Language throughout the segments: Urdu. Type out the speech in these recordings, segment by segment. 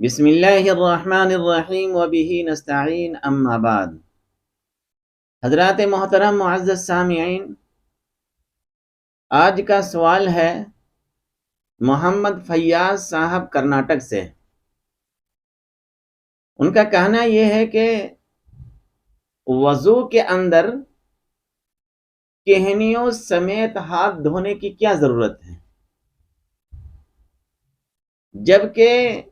بسم اللہ الرحمن الرحیم وبہ نستعین اما بعد۔ حضرات محترم معزز سامعین، آج کا سوال ہے محمد فیاض صاحب کرناٹک سے۔ ان کا کہنا یہ ہے کہ وضو کے اندر کہنیوں سمیت ہاتھ دھونے کی کیا ضرورت ہے، جبکہ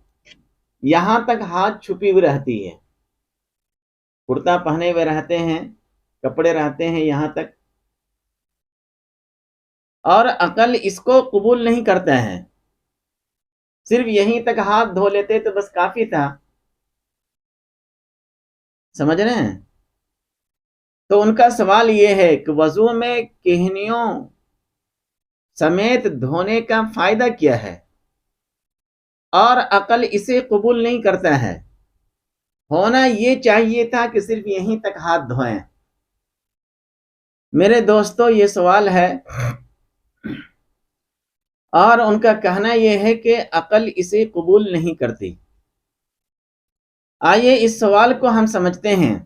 یہاں تک ہاتھ چھپی ہوئی رہتی ہے، کرتا پہنے ہوئے رہتے ہیں، کپڑے رہتے ہیں یہاں تک، اور عقل اس کو قبول نہیں کرتا ہے، صرف یہیں تک ہاتھ دھو لیتے تو بس کافی تھا۔ سمجھ رہے ہیں؟ تو ان کا سوال یہ ہے کہ وضو میں کہنیوں سمیت دھونے کا فائدہ کیا ہے، اور عقل اسے قبول نہیں کرتا ہے۔ ہونا یہ چاہیے تھا کہ صرف یہیں تک ہاتھ دھوئیں۔ میرے دوستو، یہ سوال ہے، اور ان کا کہنا یہ ہے کہ عقل اسے قبول نہیں کرتی۔ آئیے اس سوال کو ہم سمجھتے ہیں۔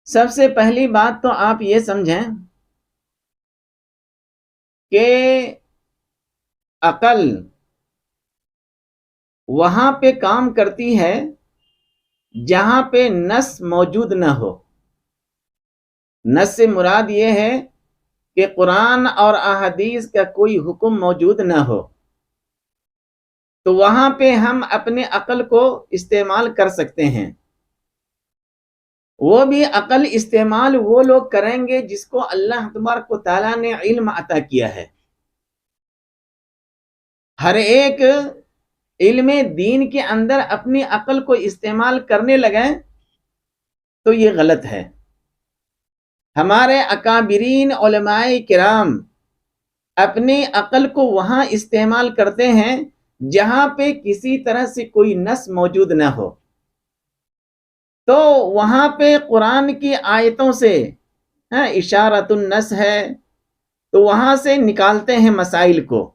سب سے پہلی بات تو آپ یہ سمجھیں کہ عقل وہاں پہ کام کرتی ہے جہاں پہ نص موجود نہ ہو۔ نص سے مراد یہ ہے کہ قرآن اور احادیث کا کوئی حکم موجود نہ ہو، تو وہاں پہ ہم اپنے عقل کو استعمال کر سکتے ہیں۔ وہ بھی عقل استعمال وہ لوگ کریں گے جس کو اللہ تبارک و تعالیٰ نے علم عطا کیا ہے۔ ہر ایک علم دین کے اندر اپنی عقل کو استعمال کرنے لگیں تو یہ غلط ہے۔ ہمارے اکابرین علماء کرام اپنی عقل کو وہاں استعمال کرتے ہیں جہاں پہ کسی طرح سے کوئی نص موجود نہ ہو، تو وہاں پہ قرآن کی آیتوں سے اشارۃ النص ہے تو وہاں سے نکالتے ہیں مسائل کو۔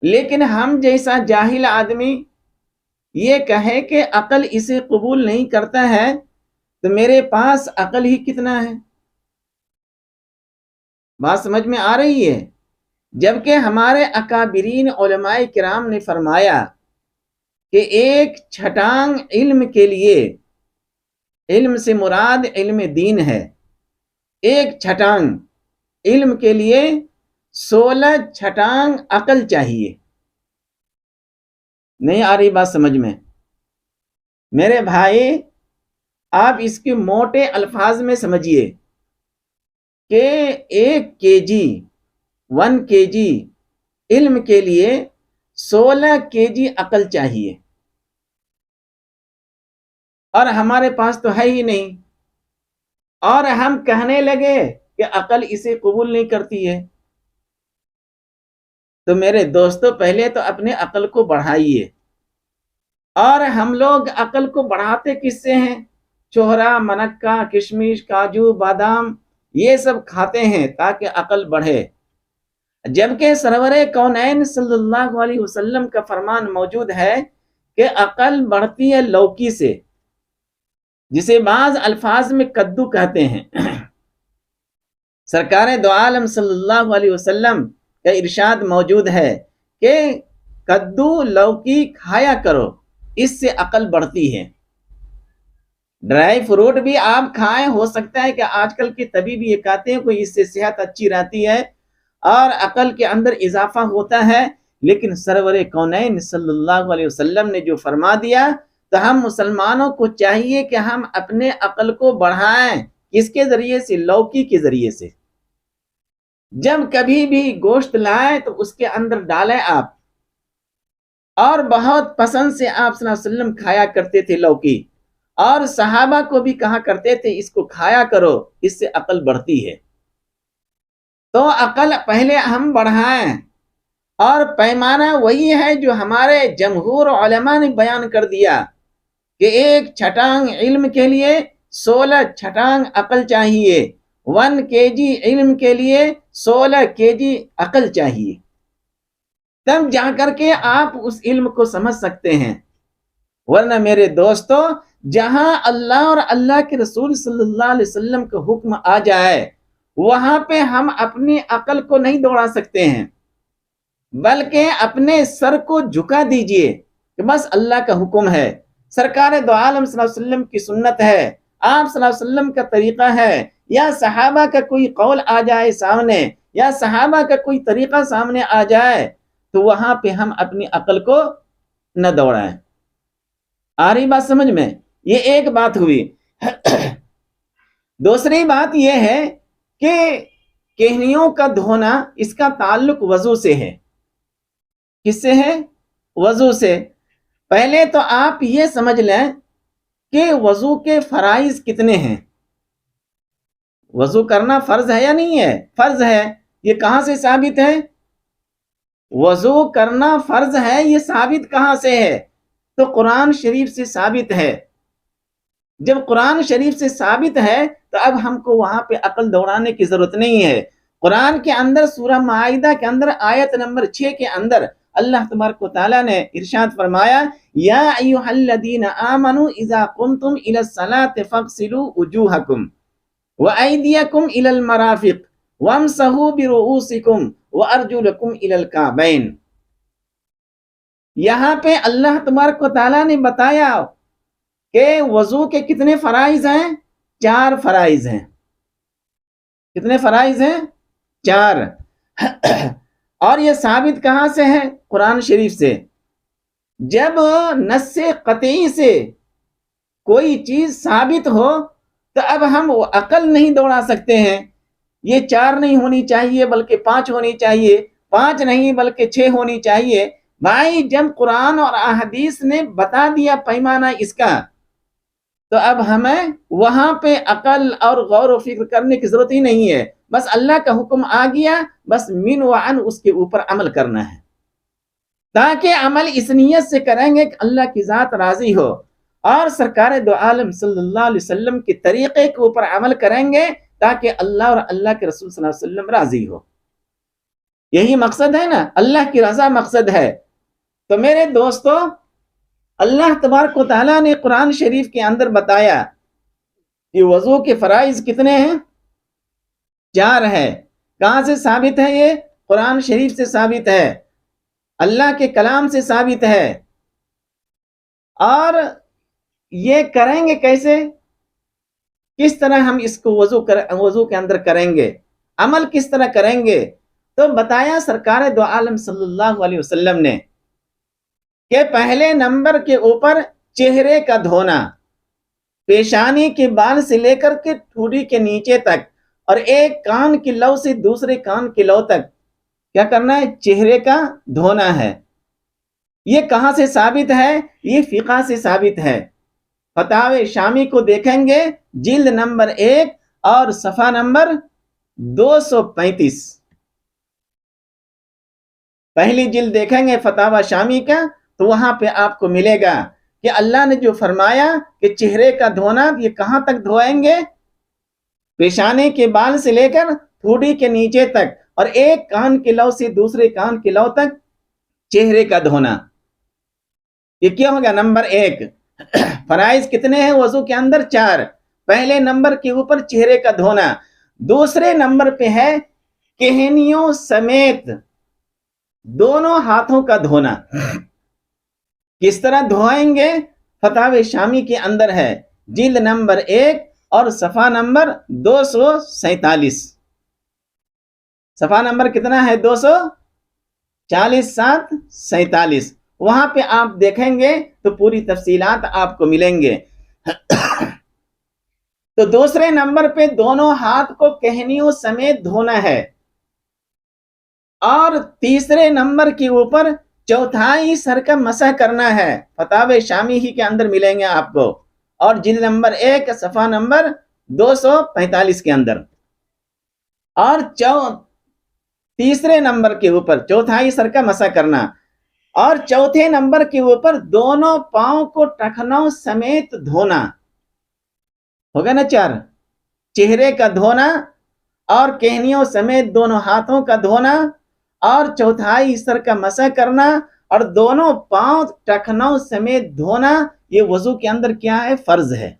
لیکن ہم جیسا جاہل آدمی یہ کہے کہ عقل اسے قبول نہیں کرتا ہے، تو میرے پاس عقل ہی کتنا ہے؟ بات سمجھ میں آ رہی ہے؟ جبکہ ہمارے اکابرین علماء کرام نے فرمایا کہ ایک چھٹانگ علم کے لیے، علم سے مراد علم دین ہے، ایک چھٹانگ علم کے لیے 16 چھٹانگ عقل چاہیے۔ نہیں آ رہی بات سمجھ میں؟ میرے بھائی، آپ اس کے موٹے الفاظ میں سمجھیے کہ 1 kg علم کے لیے 16 kg عقل چاہیے، اور ہمارے پاس تو ہے ہی نہیں، اور ہم کہنے لگے کہ عقل اسے قبول نہیں کرتی ہے۔ تو میرے دوستو، پہلے تو اپنے عقل کو بڑھائیے۔ اور ہم لوگ عقل کو بڑھاتے کس سے ہیں؟ چھوہرا، منکا، کشمش، کاجو، بادام، یہ سب کھاتے ہیں تاکہ عقل بڑھے، جبکہ سرور کونین صلی اللہ علیہ وسلم کا فرمان موجود ہے کہ عقل بڑھتی ہے لوکی سے، جسے بعض الفاظ میں کدو کہتے ہیں۔ سرکار دو عالم صلی اللہ علیہ وسلم کا ارشاد موجود ہے کہ کدو، لوکی کھایا کرو، اس سے عقل بڑھتی ہے۔ ڈرائی فروٹ بھی آپ کھائیں، ہو سکتا ہے کہ آج کل کے طبیب یہ کہتے ہیں کہ اس سے صحت اچھی رہتی ہے اور عقل کے اندر اضافہ ہوتا ہے، لیکن سرور کونین صلی اللہ علیہ وسلم نے جو فرما دیا، تو ہم مسلمانوں کو چاہیے کہ ہم اپنے عقل کو بڑھائیں۔ کس کے ذریعے سے؟ لوکی کے ذریعے سے۔ جب کبھی بھی گوشت لائیں تو اس کے اندر ڈالیں آپ، اور بہت پسند سے آپ صلی اللہ علیہ وسلم کھایا کرتے تھے لوکی، اور صحابہ کو بھی کہا کرتے تھے اس کو کھایا کرو، اس سے عقل بڑھتی ہے۔ تو عقل پہلے ہم بڑھائیں، اور پیمانہ وہی ہے جو ہمارے جمہور علماء نے بیان کر دیا کہ 1 چھٹانگ علم کے لیے 16 چھٹانگ عقل چاہیے، 1 kg علم کے لیے 16 kg عقل چاہیے۔ تب جا کر کے آپ اس علم کو سمجھ سکتے ہیں. ورنہ میرے دوستو، جہاں اللہ اور اللہ کے رسول صلی اللہ علیہ وسلم کا حکم آ جائے وہاں پہ ہم اپنی عقل کو نہیں دوڑا سکتے ہیں، بلکہ اپنے سر کو جھکا دیجئے کہ بس اللہ کا حکم ہے، سرکار دو عالم صلی اللہ علیہ وسلم کی سنت ہے، آپ صلی اللہ علیہ وسلم کا طریقہ ہے، یا صحابہ کا کوئی قول آ جائے سامنے، یا صحابہ کا کوئی طریقہ سامنے آ جائے، تو وہاں پہ ہم اپنی عقل کو نہ دوڑائیں. آ رہی بات سمجھ میں؟ یہ ایک بات ہوئی. دوسری بات یہ ہے کہ کہنیوں کا دھونا، اس کا تعلق وضو سے ہے. کس سے ہے؟ وضو سے. پہلے تو آپ یہ سمجھ لیں کہ وضو کے فرائض کتنے ہیں. وضو کرنا فرض ہے یا نہیں ہے؟ فرض ہے. یہ کہاں سے ثابت ہے؟ وضو کرنا فرض ہے، یہ ثابت کہاں سے ہے؟ تو قرآن شریف سے ثابت ہے. جب قرآن شریف سے ثابت ہے تو اب ہم کو وہاں پہ عقل دوڑانے کی ضرورت نہیں ہے. قرآن کے اندر سورہ مائدہ کے اندر آیت نمبر 6 کے اندر اللہ تبارک و تعالیٰ نے ارشاد فرمایا، یا ایھا الذین آمنوا اذا قمتم الی الصلاۃ فاغسلوا وجوہکم وایدیکم الی المرافق وامسحوا برؤوسکم وارجلکم الی الکعبین. یہاں پہ اللہ تبارک و تعالیٰ نے بتایا کہ وضو کے کتنے فرائض ہیں؟ 4 فرائض ہیں. کتنے فرائض ہیں؟ 4. اور یہ ثابت کہاں سے ہے؟ قرآن شریف سے. جب نص قطعی سے کوئی چیز ثابت ہو تو اب ہم عقل نہیں دوڑا سکتے ہیں. یہ 4 نہیں ہونی چاہیے بلکہ 5 ہونی چاہیے، 5 نہیں بلکہ 6 ہونی چاہیے. بھائی جب قرآن اور احادیث نے بتا دیا پیمانہ اس کا، تو اب ہمیں وہاں پہ عقل اور غور و فکر کرنے کی ضرورت ہی نہیں ہے. بس اللہ کا حکم آ گیا، بس من وعن اس کے اوپر عمل کرنا ہے. تاکہ عمل اس نیت سے کریں گے کہ اللہ کی ذات راضی ہو، اور سرکار دو عالم صلی اللہ علیہ وسلم کے طریقے کے اوپر عمل کریں گے تاکہ اللہ اور اللہ کے رسول صلی اللہ علیہ وسلم راضی ہو. یہی مقصد ہے نا، اللہ کی رضا مقصد ہے. تو میرے دوستو، اللہ تبارک و تعالیٰ نے قرآن شریف کے اندر بتایا کہ وضو کے فرائض کتنے ہیں؟ 4 ہے. کہاں سے ثابت ہے؟ یہ قرآن شریف سے ثابت ہے، اللہ کے کلام سے ثابت ہے. اور یہ کریں گے کیسے؟ کس طرح ہم اس کو وضو کے اندر کریں گے؟ عمل کس طرح کریں گے؟ تو بتایا سرکار دو عالم صلی اللہ علیہ وسلم نے کہ پہلے نمبر کے اوپر چہرے کا دھونا، پیشانی کے بال سے لے کر کے ٹھوڑی کے نیچے تک، اور ایک کان کی لو سے دوسرے کان کی لو تک کیا کرنا ہے؟ چہرے کا دھونا ہے. یہ کہاں سے ثابت ہے؟ یہ فقہ سے ثابت ہے. فتاوی شامی کو دیکھیں گے، جلد نمبر 1 اور صفحہ نمبر 235. پہلی جلد دیکھیں گے فتاوی شامی کا تو وہاں پہ آپ کو ملے گا کہ اللہ نے جو فرمایا کہ چہرے کا دھونا، یہ کہاں تک دھوئیں گے؟ پیشانے کے بال سے لے کر ٹھوڑی کے نیچے تک، اور ایک کان کے لو سے دوسرے کان کے لو تک چہرے کا دھونا. یہ کیا ہوگا؟ نمبر 1. فرائض کتنے ہیں وضو کے اندر؟ 4. پہلے نمبر کے اوپر چہرے کا دھونا. دوسرے نمبر پہ ہے کہنیوں سمیت دونوں ہاتھوں کا دھونا. کس طرح دھوئیں گے؟ فتاوی شامی کے اندر ہے، جلد نمبر 1 اور صفحہ نمبر 247. صفحہ نمبر کتنا ہے؟ 240 7 47. وہاں پہ آپ دیکھیں گے تو پوری تفصیلات آپ کو ملیں گے. تو دوسرے نمبر پہ دونوں ہاتھ کو کہنیوں سمیت دھونا ہے. اور تیسرے نمبر کے اوپر چوتھائی سر کا مسح کرنا ہے. فتاوی شامی ہی کے اندر ملیں گے آپ کو، اور جلد نمبر 1 صفحہ نمبر 245 کے اندر. اور تیسرے نمبر کے اوپر چوتھائی سر کا مسح کرنا، اور چوتھے نمبر کے اوپر دونوں پاؤں کو ٹخنوں سمیت دھونا. ہوگا نا 4. چہرے کا دھونا اور کہنیوں سمیت دونوں ہاتھوں کا دھونا اور چوتھائی سر کا مسح کرنا اور دونوں پاؤں ٹخنوں سمیت دھونا، یہ وضو کے اندر کیا ہے؟ فرض ہے۔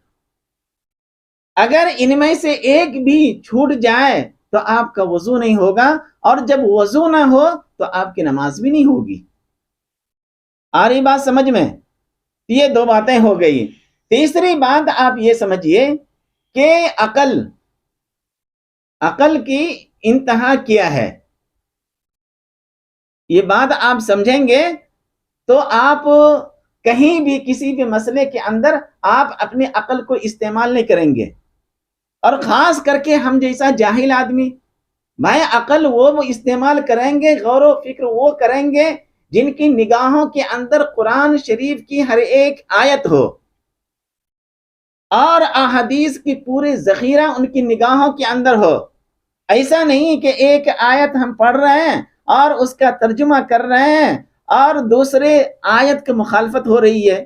اگر ان میں سے ایک بھی چھوٹ جائے تو آپ کا وضو نہیں ہوگا، اور جب وضو نہ ہو تو آپ کی نماز بھی نہیں ہوگی۔ آ رہی بات سمجھ میں؟ یہ دو باتیں ہو گئی۔ تیسری بات آپ یہ سمجھیے کہ عقل کی انتہا کیا ہے۔ یہ بات آپ سمجھیں گے تو آپ کہیں بھی کسی بھی مسئلے کے اندر آپ اپنی عقل کو استعمال نہیں کریں گے، اور خاص کر کے ہم جیسا جاہل آدمی، بھائی عقل وہ استعمال کریں گے، غور و فکر وہ کریں گے جن کی نگاہوں کے اندر قرآن شریف کی ہر ایک آیت ہو، اور احادیث کی پورے ذخیرہ ان کی نگاہوں کے اندر ہو۔ ایسا نہیں کہ ایک آیت ہم پڑھ رہے ہیں اور اس کا ترجمہ کر رہے ہیں اور دوسرے آیت کی مخالفت ہو رہی ہے،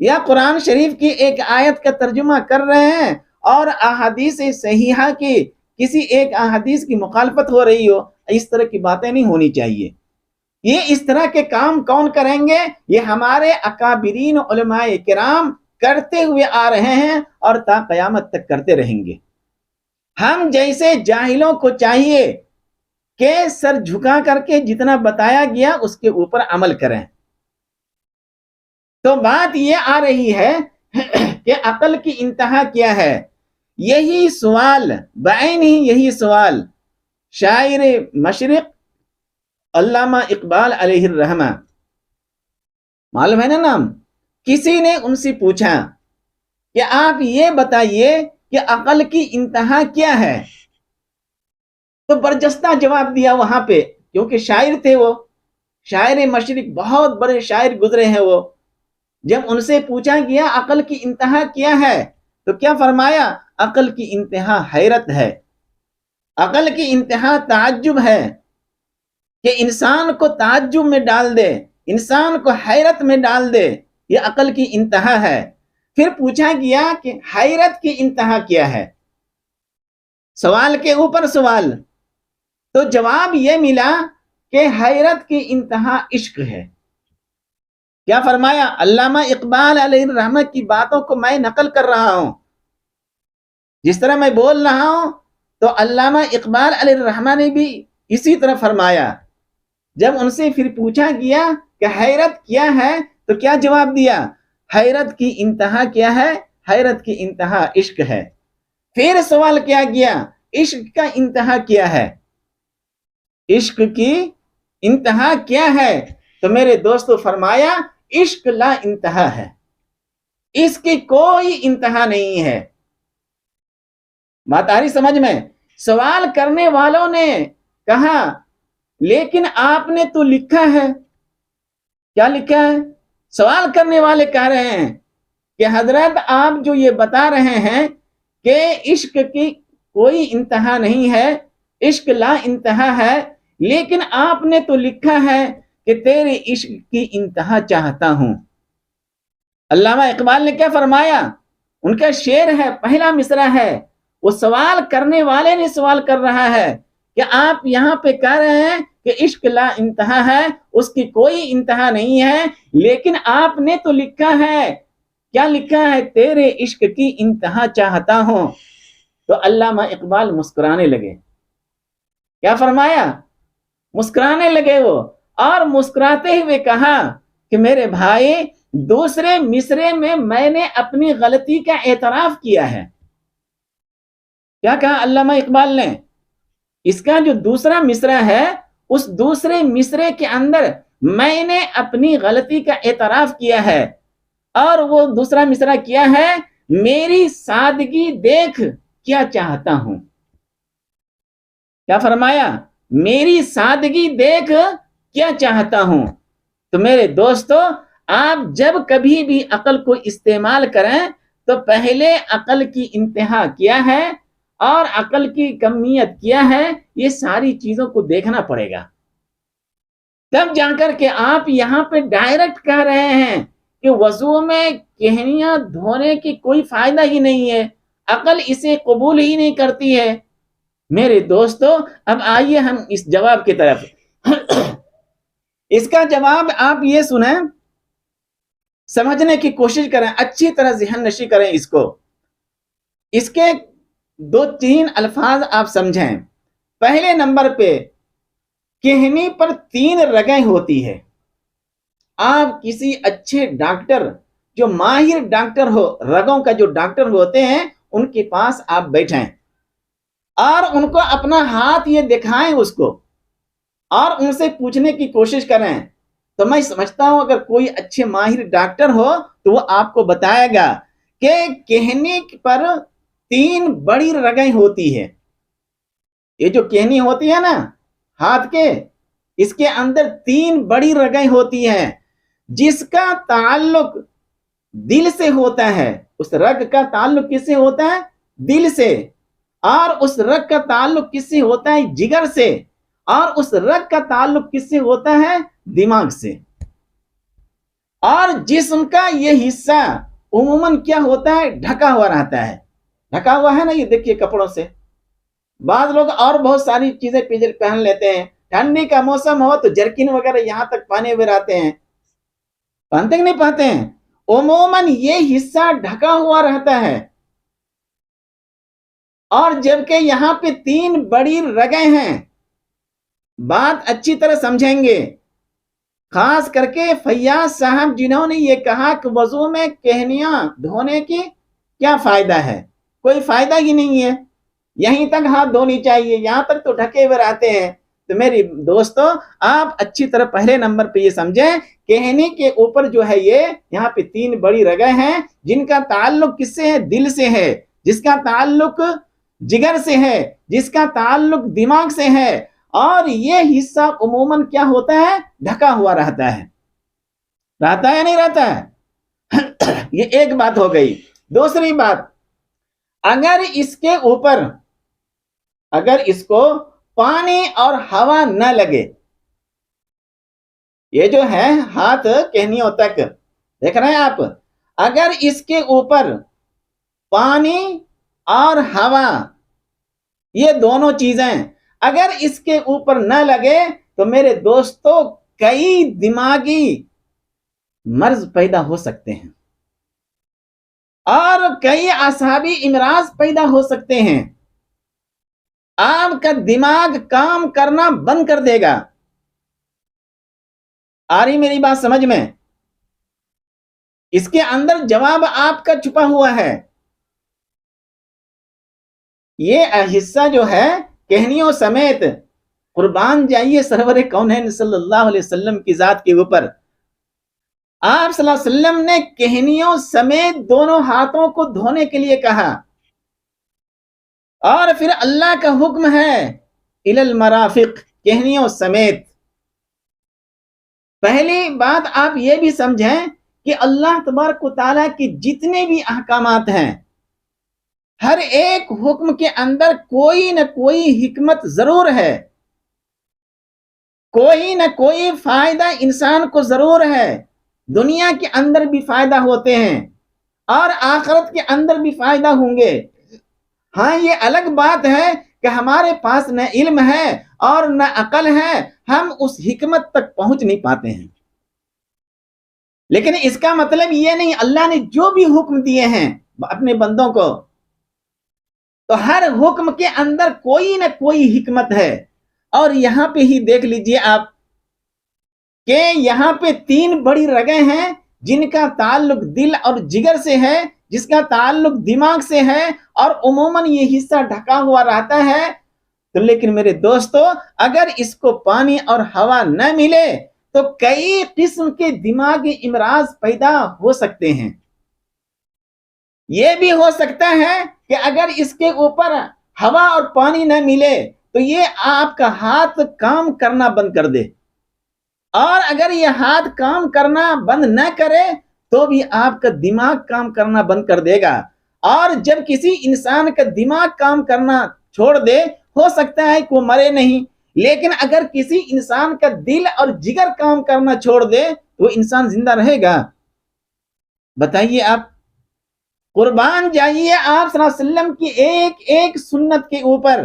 یا قرآن شریف کی ایک آیت کا ترجمہ کر رہے ہیں اور احادیث صحیحہ کی کسی ایک احادیث کی مخالفت ہو رہی ہو۔ اس طرح کی باتیں نہیں ہونی چاہیے۔ یہ اس طرح کے کام کون کریں گے؟ یہ ہمارے اکابرین علماء کرام کرتے ہوئے آ رہے ہیں اور تا قیامت تک کرتے رہیں گے۔ ہم جیسے جاہلوں کو چاہیے کہ سر جھکا کر کے جتنا بتایا گیا اس کے اوپر عمل کریں۔ تو بات یہ آ رہی ہے کہ عقل کی انتہا کیا ہے؟ یہی سوال، بعین ہی یہی سوال شاعر مشرق علامہ اقبال علیہ الرحمہ، معلوم ہے نا نام، کسی نے ان سے پوچھا کہ آپ یہ بتائیے کہ عقل کی انتہا کیا ہے؟ تو برجستہ جواب دیا وہاں پہ، کیونکہ شاعر تھے وہ، شاعر مشرق، بہت بڑے شاعر گزرے ہیں وہ۔ جب ان سے پوچھا گیا عقل کی انتہا کیا ہے تو کیا فرمایا؟ عقل کی انتہا حیرت ہے، عقل کی انتہا تعجب ہے، کہ انسان کو تعجب میں ڈال دے، انسان کو حیرت میں ڈال دے، یہ عقل کی انتہا ہے۔ پھر پوچھا گیا کہ حیرت کی انتہا کیا ہے؟ سوال کے اوپر سوال، تو جواب یہ ملا کہ حیرت کی انتہا عشق ہے۔ کیا فرمایا؟ علامہ اقبال علیہ الرحمہ کی باتوں کو میں نقل کر رہا ہوں، جس طرح میں بول رہا ہوں تو علامہ اقبال علیہ الرحمہ نے بھی اسی طرح فرمایا۔ جب ان سے پھر پوچھا گیا کہ حیرت کیا ہے تو کیا جواب دیا؟ حیرت کی انتہا کیا ہے؟ حیرت کی انتہا عشق ہے۔ پھر سوال کیا گیا، عشق کا انتہا کیا ہے؟ عشق کی انتہا کیا ہے؟ تو میرے دوستو فرمایا عشق لا انتہا ہے، اس کی کوئی انتہا نہیں ہے۔ بات آ رہی سمجھ میں؟ سوال کرنے والوں نے کہا لیکن آپ نے تو لکھا ہے۔ کیا لکھا ہے؟ سوال کرنے والے کہہ رہے ہیں کہ حضرت آپ جو یہ بتا رہے ہیں کہ عشق کی کوئی انتہا نہیں ہے، عشق لا انتہا ہے، لیکن آپ نے تو لکھا ہے کہ تیرے عشق کی انتہا چاہتا ہوں۔ علامہ اقبال نے کیا فرمایا؟ ان کا شعر ہے، پہلا مصرع ہے، وہ سوال کرنے والے نے سوال کر رہا ہے کہ آپ یہاں پہ کہہ رہے ہیں کہ عشق لا انتہا ہے، اس کی کوئی انتہا نہیں ہے، لیکن آپ نے تو لکھا ہے، کیا لکھا ہے؟ تیرے عشق کی انتہا چاہتا ہوں۔ تو علامہ اقبال مسکرانے لگے۔ کیا فرمایا؟ مسکرانے لگے وہ، اور مسکراتے ہوئے کہا کہ میرے بھائی دوسرے مصرے میں نے اپنی غلطی کا اعتراف کیا ہے۔ کیا کہا علامہ اقبال نے؟ اس کا جو دوسرا مصرع ہے، اس دوسرے مصرے کے اندر میں نے اپنی غلطی کا اعتراف کیا ہے، اور وہ دوسرا مصرع کیا ہے؟ میری سادگی دیکھ کیا چاہتا ہوں۔ کیا فرمایا؟ میری سادگی دیکھ کیا چاہتا ہوں۔ تو میرے دوستو، آپ جب کبھی بھی عقل کو استعمال کریں تو پہلے عقل کی انتہا کیا ہے اور عقل کی کمیت کیا ہے، یہ ساری چیزوں کو دیکھنا پڑے گا، تب جا کر کے آپ یہاں پہ ڈائریکٹ کہہ رہے ہیں کہ وضو میں کہنیاں دھونے کی کوئی فائدہ ہی نہیں ہے، عقل اسے قبول ہی نہیں کرتی ہے۔ میرے دوستو، اب آئیے ہم اس جواب کی طرف۔ اس کا جواب آپ یہ سنیں، سمجھنے کی کوشش کریں، اچھی طرح ذہن نشی کریں اس کو. اس کے 2-3 الفاظ آپ سمجھیں. پہلے نمبر پہ کہنی پر 3 رگیں ہوتی ہے. آپ کسی اچھے ڈاکٹر، جو ماہر ڈاکٹر ہو، رگوں کا جو ڈاکٹر ہوتے ہیں، ان کے پاس آپ بیٹھیں اور ان کو اپنا ہاتھ یہ دکھائیں اس کو، اور ان سے پوچھنے کی کوشش کریں. تو میں سمجھتا ہوں اگر کوئی اچھے ماہر ڈاکٹر ہو تو وہ آپ کو بتائے گا کہ کہنی پر 3 بڑی رگیں ہوتی ہے. یہ جو کہنی ہوتی ہے نا ہاتھ کے، اس کے اندر 3 بڑی رگیں ہوتی ہیں، جس کا تعلق دل سے ہوتا ہے. اس رگ کا تعلق کس سے ہوتا ہے؟ دل سے. اور اس رگ کا تعلق کس سے ہوتا ہے؟ جگر سے. اور اس رگ کا تعلق کس سے ہوتا ہے؟ دماغ سے. اور جسم کا یہ حصہ عموماً کیا ہوتا ہے؟ ڈھکا ہوا رہتا ہے. ڈھکا ہوا ہے نا، یہ دیکھیے کپڑوں سے. بعض لوگ اور بہت ساری چیزیں پہن لیتے ہیں. ٹھنڈی کا موسم ہو تو جرکن وغیرہ یہاں تک پہنے ہوئے رہتے ہیں. پہنتے کہ نہیں پہنتے ہیں؟ عموماً یہ حصہ ڈھکا ہوا رہتا ہے. اور جبکہ یہاں پہ 3 بڑی رگیں ہیں. بات اچھی طرح سمجھیں گے، خاص کر کے فیاض صاحب جنہوں نے یہ کہا کہ وضو میں کہنیاں دھونے کی کیا فائدہ ہے؟ کوئی فائدہ ہی نہیں ہے، یہیں تک ہاتھ دھونی چاہیے، یہاں تک تو ڈھکے ہوئے رہتے ہیں. تو میری دوستو، آپ اچھی طرح پہلے نمبر پہ یہ سمجھیں، کہنی کے اوپر جو ہے یہ یہاں پہ 3 بڑی رگیں ہیں، جن کا تعلق کس سے ہے؟ دل سے ہے. جس کا تعلق جگر سے ہے، جس کا تعلق دماغ سے ہے. اور یہ حصہ عموماً کیا ہوتا ہے؟ ڈھکا ہوا رہتا ہے. رہتا ہے نہیں رہتا ہے؟ یہ ایک بات ہو گئی. دوسری بات، اگر اس کے اوپر اگر اس کو پانی اور ہوا نہ لگے، یہ جو ہے ہاتھ کہنیوں تک دیکھ رہے ہیں آپ، اگر اس کے اوپر پانی اور ہوا، یہ دونوں چیزیں اگر اس کے اوپر نہ لگے تو میرے دوستو کئی دماغی مرض پیدا ہو سکتے ہیں اور کئی اعصابی امراض پیدا ہو سکتے ہیں. آپ کا دماغ کام کرنا بند کر دے گا. آ رہی میری بات سمجھ میں؟ اس کے اندر جواب آپ کا چھپا ہوا ہے. یہ حصہ جو ہے کہنیوں سمیت، قربان جائیے سرور کونین صلی اللہ علیہ وسلم کی ذات کے اوپر، آپ صلی اللہ علیہ وسلم نے کہنیوں سمیت دونوں ہاتھوں کو دھونے کے لیے کہا. اور پھر اللہ کا حکم ہے الی المرافق، کہنیوں سمیت. پہلی بات آپ یہ بھی سمجھیں کہ اللہ تبارک و تعالیٰ کی جتنے بھی احکامات ہیں، ہر ایک حکم کے اندر کوئی نہ کوئی حکمت ضرور ہے، کوئی نہ کوئی فائدہ انسان کو ضرور ہے. دنیا کے اندر بھی فائدہ ہوتے ہیں اور آخرت کے اندر بھی فائدہ ہوں گے. ہاں، یہ الگ بات ہے کہ ہمارے پاس نہ علم ہے اور نہ عقل ہے، ہم اس حکمت تک پہنچ نہیں پاتے ہیں. لیکن اس کا مطلب یہ نہیں، اللہ نے جو بھی حکم دیے ہیں اپنے بندوں کو، تو ہر حکم کے اندر کوئی نہ کوئی حکمت ہے. اور یہاں پہ ہی دیکھ لیجئے آپ کہ یہاں پہ 3 بڑی رگیں ہیں، جن کا تعلق دل اور جگر سے ہے، جس کا تعلق دماغ سے ہے، اور عموماً یہ حصہ ڈھکا ہوا رہتا ہے. تو لیکن میرے دوستو، اگر اس کو پانی اور ہوا نہ ملے تو کئی قسم کے دماغی امراض پیدا ہو سکتے ہیں. یہ بھی ہو سکتا ہے کہ اگر اس کے اوپر ہوا اور پانی نہ ملے تو یہ آپ کا ہاتھ کام کرنا بند کر دے. اور اگر یہ ہاتھ کام کرنا بند نہ کرے تو بھی آپ کا دماغ کام کرنا بند کر دے گا. اور جب کسی انسان کا دماغ کام کرنا چھوڑ دے، ہو سکتا ہے کہ وہ مرے نہیں، لیکن اگر کسی انسان کا دل اور جگر کام کرنا چھوڑ دے تو وہ انسان زندہ رہے گا؟ بتائیے آپ. قربان جائیے آپ صلی اللہ علیہ وسلم کی ایک ایک سنت کے اوپر،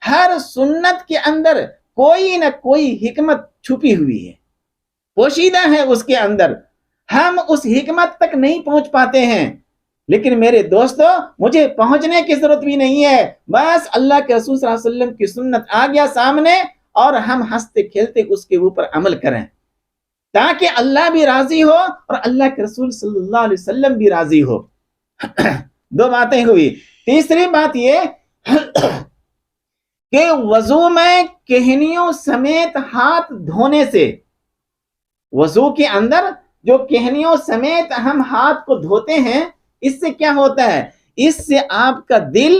ہر سنت کے اندر کوئی نہ کوئی حکمت چھپی ہوئی ہے، پوشیدہ ہے اس کے اندر، ہم اس حکمت تک نہیں پہنچ پاتے ہیں۔ لیکن میرے دوستو، مجھے پہنچنے کی ضرورت بھی نہیں ہے، بس اللہ کے رسول صلی اللہ علیہ وسلم کی سنت آ گیا سامنے اور ہم ہنستے کھیلتے اس کے اوپر عمل کریں، تاکہ اللہ بھی راضی ہو اور اللہ کے رسول صلی اللہ علیہ وسلم بھی راضی ہو۔ دو باتیں ہوئی۔ تیسری بات یہ کہ وضو میں کہنیوں سمیت ہاتھ دھونے سے، وضو کے اندر جو کہنیوں سمیت ہم ہاتھ کو دھوتے ہیں، اس سے کیا ہوتا ہے؟ اس سے آپ کا دل،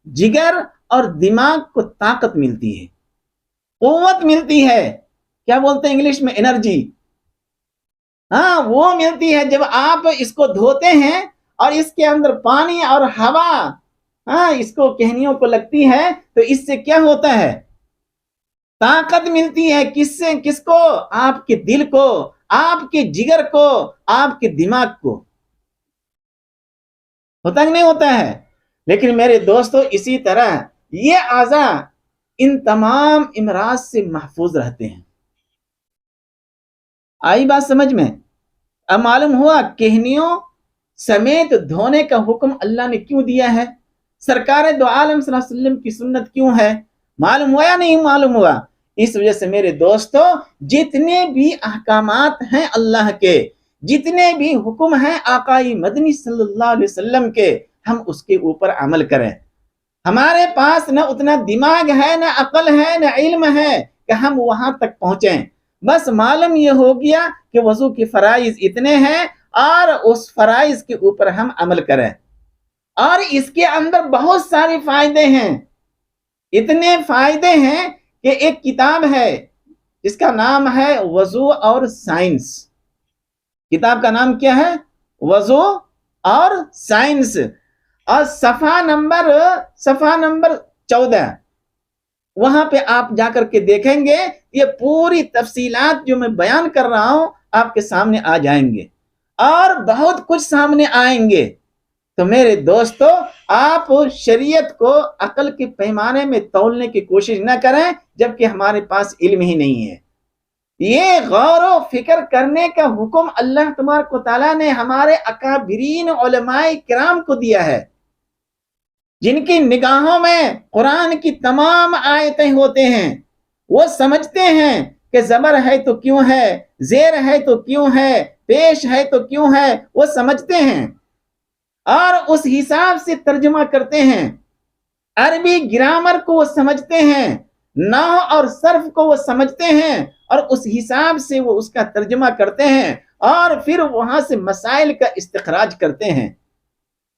جگر اور دماغ کو طاقت ملتی ہے، قوت ملتی ہے۔ کیا بولتے ہیں انگلش میں؟ انرجی۔ ہاں، وہ ملتی ہے جب آپ اس کو دھوتے ہیں اور اس کے اندر پانی اور ہوا اس کو کہنیوں کو لگتی ہے، تو اس سے کیا ہوتا ہے؟ طاقت ملتی ہے۔ کس سے؟ کس کو؟ آپ کے دل کو، آپ کے جگر کو، آپ کے دماغ کو۔ ہوتا کہ نہیں ہوتا ہے؟ لیکن میرے دوستو، اسی طرح یہ اعضاء ان تمام امراض سے محفوظ رہتے ہیں۔ آئی بات سمجھ میں؟ اب معلوم ہوا کہنیوں سمیت دھونے کا حکم اللہ نے کیوں دیا ہے؟ سرکار دو عالم صلی اللہ علیہ وسلم کی سنت کیوں ہے؟ معلوم ہوا یا نہیں معلوم ہوا؟ اس وجہ سے میرے دوستو، جتنے بھی احکامات ہیں اللہ کے، جتنے بھی حکم ہیں آقائی مدنی صلی اللہ علیہ وسلم کے، ہم اس کے اوپر عمل کریں۔ ہمارے پاس نہ اتنا دماغ ہے، نہ عقل ہے، نہ علم ہے کہ ہم وہاں تک پہنچیں۔ بس معلوم یہ ہو گیا کہ وضو کے فرائض اتنے ہیں اور اس فرائض کے اوپر ہم عمل کریں، اور اس کے اندر بہت سارے فائدے ہیں۔ اتنے فائدے ہیں کہ ایک کتاب ہے جس کا نام ہے وضو اور سائنس۔ کتاب کا نام کیا ہے؟ وضو اور سائنس، اور صفحہ نمبر 14، وہاں پہ آپ جا کر کے دیکھیں گے، یہ پوری تفصیلات جو میں بیان کر رہا ہوں آپ کے سامنے آ جائیں گے، اور بہت کچھ سامنے آئیں گے۔ تو میرے دوستو، آپ شریعت کو عقل کے پیمانے میں تولنے کی کوشش نہ کریں جبکہ ہمارے پاس علم ہی نہیں ہے۔ یہ غور و فکر کرنے کا حکم اللہ تبارک و تعالیٰ نے ہمارے اکابرین علماء کرام کو دیا ہے، جن کی نگاہوں میں قرآن کی تمام آیتیں ہوتے ہیں۔ وہ سمجھتے ہیں کہ زبر ہے تو کیوں ہے، زیر ہے تو کیوں ہے، پیش ہے تو کیوں ہے، وہ سمجھتے ہیں اور اس حساب سے ترجمہ کرتے ہیں۔ عربی گرامر کو وہ سمجھتے ہیں، نحو اور صرف کو وہ سمجھتے ہیں، اور اس حساب سے وہ اس کا ترجمہ کرتے ہیں، اور پھر وہاں سے مسائل کا استخراج کرتے ہیں۔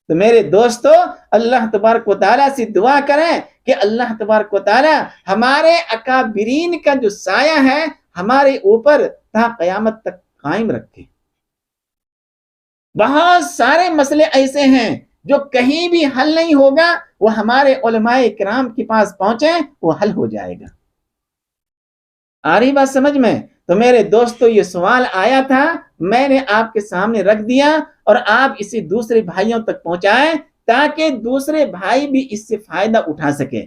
تو میرے دوستو، اللہ تبارک و تعالیٰ سے دعا کریں کہ اللہ تبارک و تعالیٰ ہمارے اکابرین کا جو سایہ ہے ہمارے اوپر تا قیامت تک قائم رکھے۔ بہت سارے مسئلے ایسے ہیں جو کہیں بھی حل نہیں ہوگا، وہ ہمارے علماء کرام کے پاس پہنچیں، وہ حل ہو جائے گا۔ آ رہی بات سمجھ میں؟ تو میرے دوستو، یہ سوال آیا تھا، میں نے آپ کے سامنے رکھ دیا، اور آپ اسے دوسرے بھائیوں تک پہنچائیں تاکہ دوسرے بھائی بھی اس سے فائدہ اٹھا سکیں۔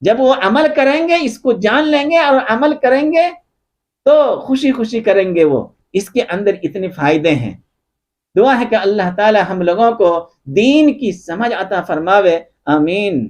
جب وہ عمل کریں گے، اس کو جان لیں گے اور عمل کریں گے تو خوشی خوشی کریں گے، وہ اس کے اندر اتنے فائدے ہیں۔ دعا ہے کہ اللہ تعالی ہم لوگوں کو دین کی سمجھ عطا فرماوے، آمین۔